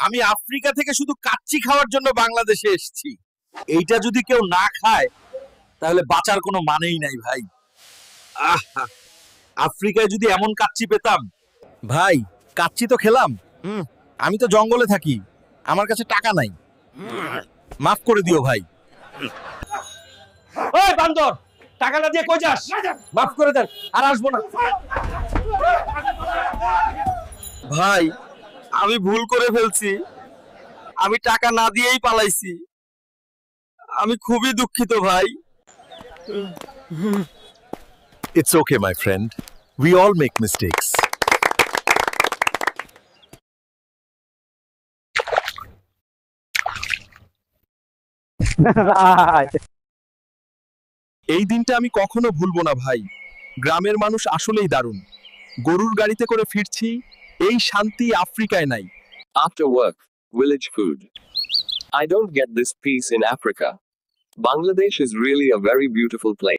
আমি আফ্রিকা থেকে শুধু কাচ্চি খাওয়ার জন্য বাংলাদেশে এসেছি। এইটা যদি কেউ না খায় তাহলে বাঁচার কোনো মানেই নাই ভাই। আহা, আফ্রিকায় যদি এমন কাচ্চি পেতাম। ভাই, কাচ্চি তো খেলাম। আমি তো জঙ্গলে থাকি, আমার কাছে টাকা নাই। মাফ করে দিও ভাই। ওই বান্দর, টাকাটা দিয়ে কই যাস? মাফ করে দেন, আর আসবো না। ভাই, আমি ভুল করে ফেলছি। আমি টাকা না দিয়েই পালাইছি। আমি খুবই দুঃখিত ভাই। It's okay, my friend. We all make mistakes. এই দিনটা আমি কখনো ভুলবো না ভাই। গ্রামের মানুষ আসলেই দারুণ। গরুর গাড়িতে করে ফিরছি, এই শান্তি আফ্রিকায় নাই। After work, village food. I don't get this peace in Africa. Bangladesh is really a very beautiful place.